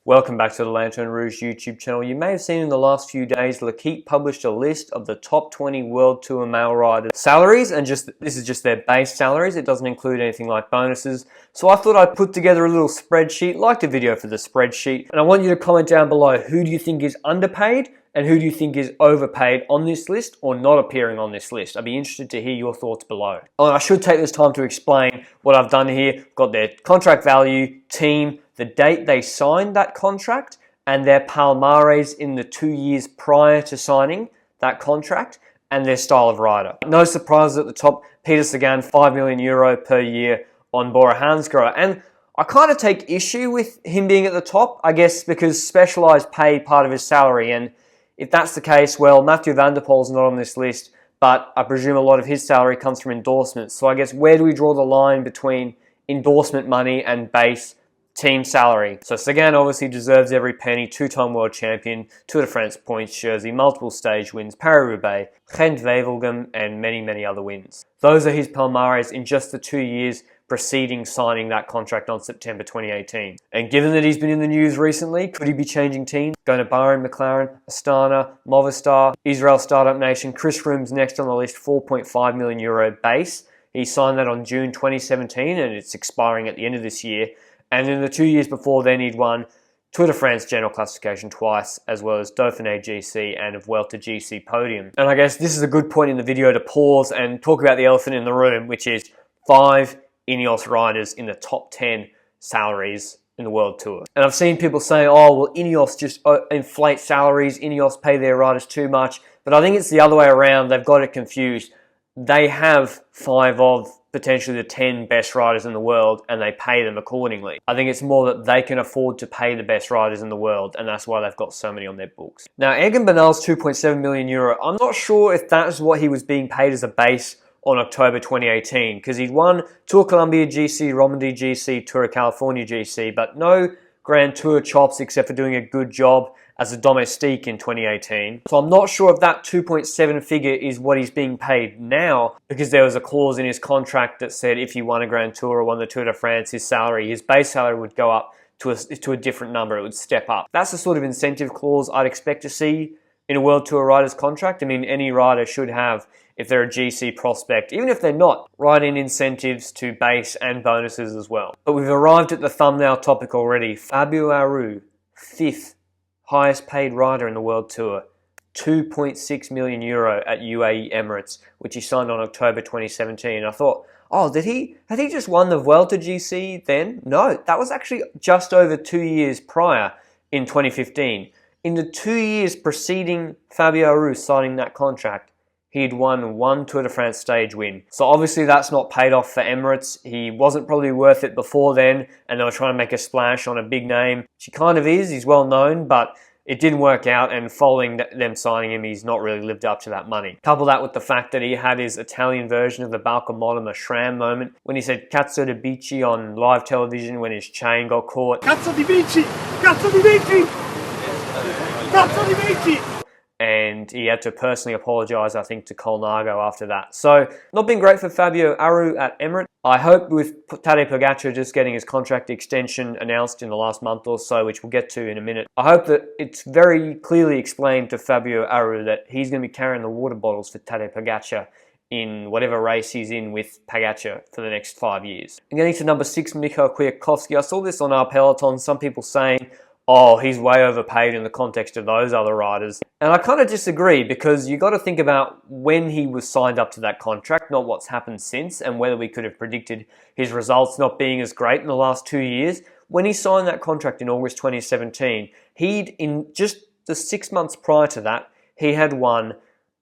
Welcome back to the Lanterne Rouge YouTube channel. You may have seen in the last few days, L'Équipe published a list of the top 20 World Tour male riders' salaries, and this is just their base salaries. It doesn't include anything like bonuses. So I thought I'd put together a little spreadsheet, like the video for the spreadsheet, and I want you to comment down below who do you think is underpaid and who do you think is overpaid on this list or not appearing on this list. I'd be interested to hear your thoughts below. Oh, and I should take this time to explain what I've done here. Got their contract value, team, the date they signed that contract, and their palmares in the 2 years prior to signing that contract, and their style of rider. No surprises at the top. Peter Sagan, €5 million per year on Bora Hansgrohe. And I kind of take issue with him being at the top, I guess because Specialized paid part of his salary, and if that's the case, well, Mathieu van der Poel's not on this list, but I presume a lot of his salary comes from endorsements. So I guess where do we draw the line between endorsement money and base team salary? So Sagan obviously deserves every penny, two-time world champion, Tour de France points jersey, multiple stage wins, Paris-Roubaix, Gent-Wevelgem, and many, many other wins. Those are his palmares in just the 2 years preceding signing that contract on September 2018. And given that he's been in the news recently, could he be changing teams? Going to Bahrain, McLaren, Astana, Movistar, Israel Startup Nation. Chris Froome's next on the list, €4.5 million base. He signed that on June 2017 and it's expiring at the end of this year. And in the 2 years before then, he'd won Tour de France General Classification twice, as well as Dauphiné GC and a Vuelta GC podium. And I guess this is a good point in the video to pause and talk about the elephant in the room, which is 5 Ineos riders in the top 10 salaries in the World Tour. And I've seen people say, oh, well, Ineos just inflate salaries, Ineos pay their riders too much. But I think it's the other way around. They've got it confused. They have 5 of potentially the 10 best riders in the world and they pay them accordingly. I think it's more that they can afford to pay the best riders in the world and that's why they've got so many on their books. Now, Egan Bernal's €2.7 million, I'm not sure if that's what he was being paid as a base on October 2018 because he'd won Tour Colombia GC, Romandy GC, Tour of California GC, but no Grand Tour chops except for doing a good job as a domestique in 2018. So I'm not sure if that 2.7 figure is what he's being paid now because there was a clause in his contract that said if he won a Grand Tour or won the Tour de France, his base salary would go up to a different number. It would step up. That's the sort of incentive clause I'd expect to see in a World Tour rider's contract. I mean, any rider should have, if they're a GC prospect, even if they're not, write-in incentives to base and bonuses as well. But we've arrived at the thumbnail topic already. Fabio Aru, 5th highest paid rider in the World Tour, €2.6 million at UAE Emirates, which he signed on October 2017. I thought, oh, had he just won the Vuelta GC then? No, that was actually just over 2 years prior in 2015. In the 2 years preceding Fabio Aru signing that contract, he had won 1 Tour de France stage win. So obviously that's not paid off for Emirates. He wasn't probably worth it before then, and they were trying to make a splash on a big name. He kind of is, he's well known, but it didn't work out, and following them signing him, he's not really lived up to that money. Couple that with the fact that he had his Italian version of the Balcomodema Shram moment, when he said "Cazzo di bici" on live television when his chain got caught. Cazzo di bici! Cazzo di bici! Cazzo di bici! And he had to personally apologise, I think, to Colnago after that. So, not been great for Fabio Aru at Emirates. I hope with Tadej Pogačar just getting his contract extension announced in the last month or so, which we'll get to in a minute, I hope that it's very clearly explained to Fabio Aru that he's going to be carrying the water bottles for Tadej Pogačar in whatever race he's in with Pogačar for the next 5 years. And getting to number 6, Michal Kwiatkowski. I saw this on our peloton, some people saying, oh, he's way overpaid in the context of those other riders. And I kind of disagree because you got to think about when he was signed up to that contract, not what's happened since, and whether we could have predicted his results not being as great in the last 2 years. When he signed that contract in August 2017, in just the 6 months prior to that, he had won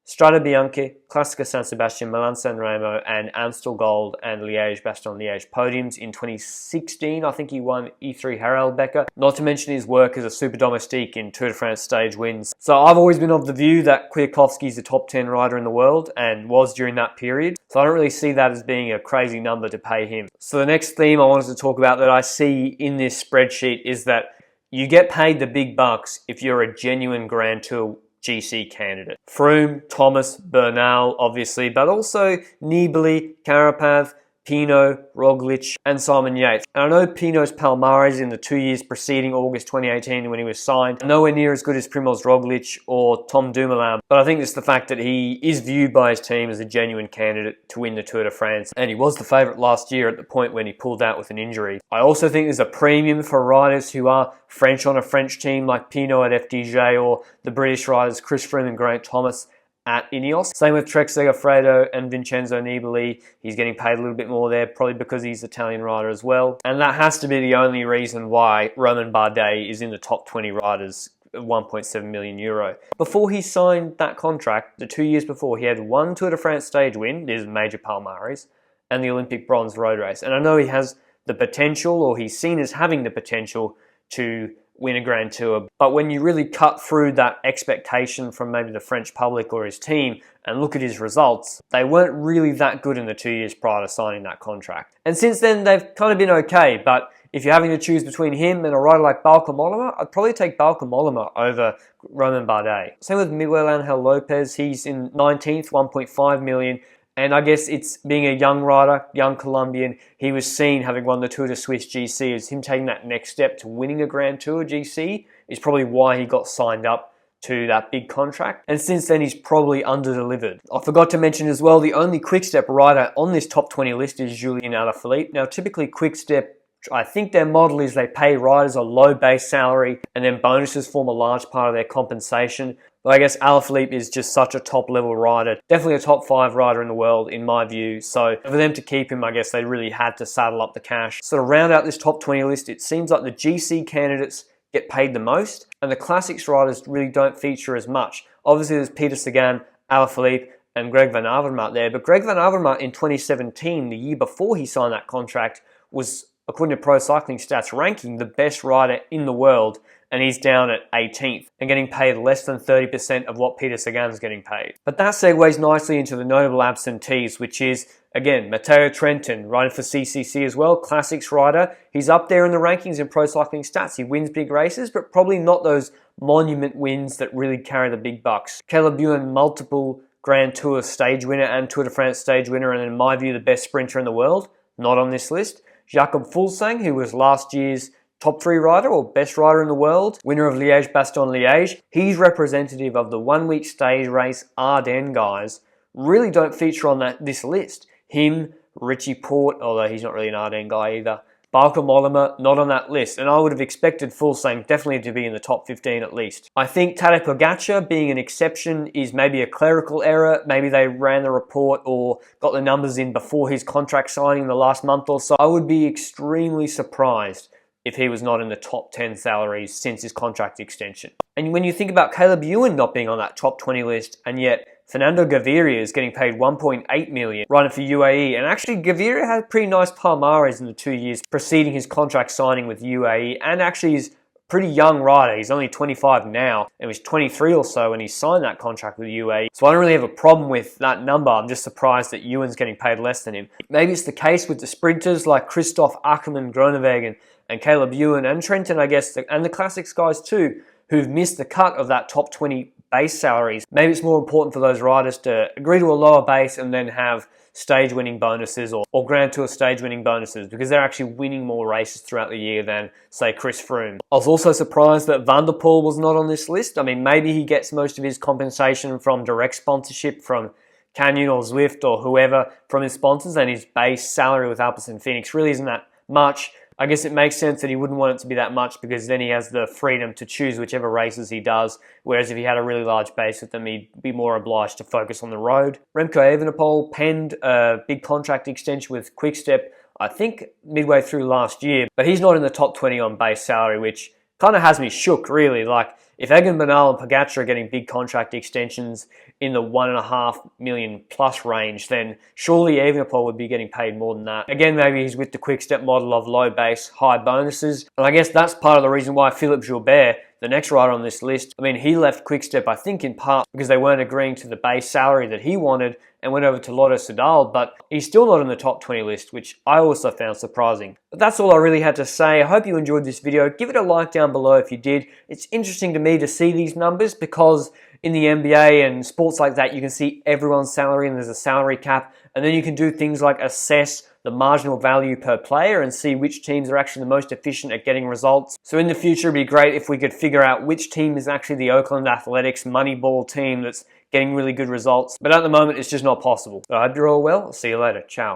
Strade Bianche, Classica San Sebastian, Milan-San Remo, and Amstel Gold and Liège-Bastogne-Liège podiums. In 2016, I think he won E3 Harelbeke, not to mention his work as a super domestique in Tour de France stage wins. So I've always been of the view that Kwiatkowski's a top 10 rider in the world and was during that period. So I don't really see that as being a crazy number to pay him. So the next theme I wanted to talk about that I see in this spreadsheet is that you get paid the big bucks if you're a genuine Grand Tour GC candidate. Froome, Thomas, Bernal, obviously, but also Nibali, Carapaz, Pinot, Roglic, and Simon Yates. And I know Pinot's Palmares in the 2 years preceding August 2018 when he was signed, nowhere near as good as Primoz Roglic or Tom Dumoulin, but I think it's the fact that he is viewed by his team as a genuine candidate to win the Tour de France, and he was the favourite last year at the point when he pulled out with an injury. I also think there's a premium for riders who are French on a French team like Pinot at FDJ, or the British riders Chris Froome and Geraint Thomas at Ineos. Same with Trek Segafredo and Vincenzo Nibali. He's getting paid a little bit more there, probably because he's an Italian rider as well. And that has to be the only reason why Romain Bardet is in the top 20 riders, 1.7 million euro. Before he signed that contract, the 2 years before, he had one Tour de France stage win, this is major Palmares, and the Olympic bronze road race. And I know he has the potential, or he's seen as having the potential to win a Grand Tour. But when you really cut through that expectation from maybe the French public or his team and look at his results, they weren't really that good in the 2 years prior to signing that contract. And since then, they've kind of been okay. But if you're having to choose between him and a rider like Bauke Mollema, I'd probably take Bauke Mollema over Romain Bardet. Same with Miguel Angel Lopez. He's in 19th, 1.5 million. And I guess it's being a young rider, young Colombian, he was seen having won the Tour de Suisse GC as him taking that next step to winning a Grand Tour GC is probably why he got signed up to that big contract. And since then, he's probably under-delivered. I forgot to mention as well, the only Quick-Step rider on this top 20 list is Julian Alaphilippe. Now, typically Quick-Step, I think their model is they pay riders a low base salary and then bonuses form a large part of their compensation. But I guess Alaphilippe is just such a top level rider, definitely a top 5 rider in the world in my view. So for them to keep him, I guess they really had to saddle up the cash. So to round out this top 20 list, it seems like the GC candidates get paid the most and the Classics riders really don't feature as much. Obviously there's Peter Sagan, Alaphilippe, and Greg Van Avermaet there. But Greg Van Avermaet in 2017, the year before he signed that contract, was, according to Pro Cycling Stats ranking, the best rider in the world, and he's down at 18th and getting paid less than 30% of what Peter Sagan's getting paid. But that segues nicely into the notable absentees, which is, again, Matteo Trentin, riding for CCC as well, Classics rider. He's up there in the rankings in Pro Cycling Stats. He wins big races, but probably not those monument wins that really carry the big bucks. Caleb Ewan, multiple Grand Tour stage winner and Tour de France stage winner, and in my view, the best sprinter in the world, not on this list. Jakob Fuglsang, who was last year's top 3 rider or best rider in the world, winner of Liège-Bastogne-Liège. He's representative of the 1 week stage race Ardennes guys. Really don't feature on this list. Him, Richie Porte, although he's not really an Ardennes guy either. Bauke Mollema, not on that list, and I would have expected Fuglsang definitely to be in the top 15 at least. I think Tadej Pogačar being an exception is maybe a clerical error. Maybe they ran the report or got the numbers in before his contract signing in the last month or so. I would be extremely surprised if he was not in the top 10 salaries since his contract extension. And when you think about Caleb Ewan not being on that top 20 list, and yet Fernando Gaviria is getting paid 1.8 million riding for UAE, and actually Gaviria had a pretty nice Palmares in the 2 years preceding his contract signing with UAE, and actually he's a pretty young rider. He's only 25 now, and he was 23 or so when he signed that contract with UAE. So I don't really have a problem with that number. I'm just surprised that Ewan's getting paid less than him. Maybe it's the case with the sprinters like Christoph Ackermann Groenewegen and Caleb Ewan and Trentin, I guess, and the Classics guys too, who've missed the cut of that top 20 base salaries. Maybe it's more important for those riders to agree to a lower base and then have stage winning bonuses or Grand Tour stage winning bonuses, because they're actually winning more races throughout the year than, say, Chris Froome. I was also surprised that Van der Poel was not on this list. I mean, maybe he gets most of his compensation from direct sponsorship from Canyon or Zwift or whoever from his sponsors, and his base salary with Alpecin Phoenix really isn't that much. I guess it makes sense that he wouldn't want it to be that much, because then he has the freedom to choose whichever races he does, whereas if he had a really large base with them, he'd be more obliged to focus on the road. Remco Evenepoel penned a big contract extension with Quick-Step, I think midway through last year, but he's not in the top 20 on base salary, which kind of has me shook, really. Like, if Egan Bernal and Pogačar are getting big contract extensions in the 1.5 million plus range, then surely Evenepoel would be getting paid more than that. Again, maybe he's with the Quick-Step model of low base, high bonuses. And I guess that's part of the reason why Philippe Gilbert, the next rider on this list, I mean, he left Quick-Step, I think, in part because they weren't agreeing to the base salary that he wanted and went over to Lotto Soudal, but he's still not in the top 20 list, which I also found surprising. But that's all I really had to say. I hope you enjoyed this video. Give it a like down below if you did. It's interesting to me to see these numbers, because in the NBA and sports like that, you can see everyone's salary and there's a salary cap, and then you can do things like assess the marginal value per player and see which teams are actually the most efficient at getting results. So in the future, it'd be great if we could figure out which team is actually the Oakland Athletics Moneyball team that's getting really good results. But at the moment, it's just not possible. But I hope you're all well. I'll see you later. Ciao.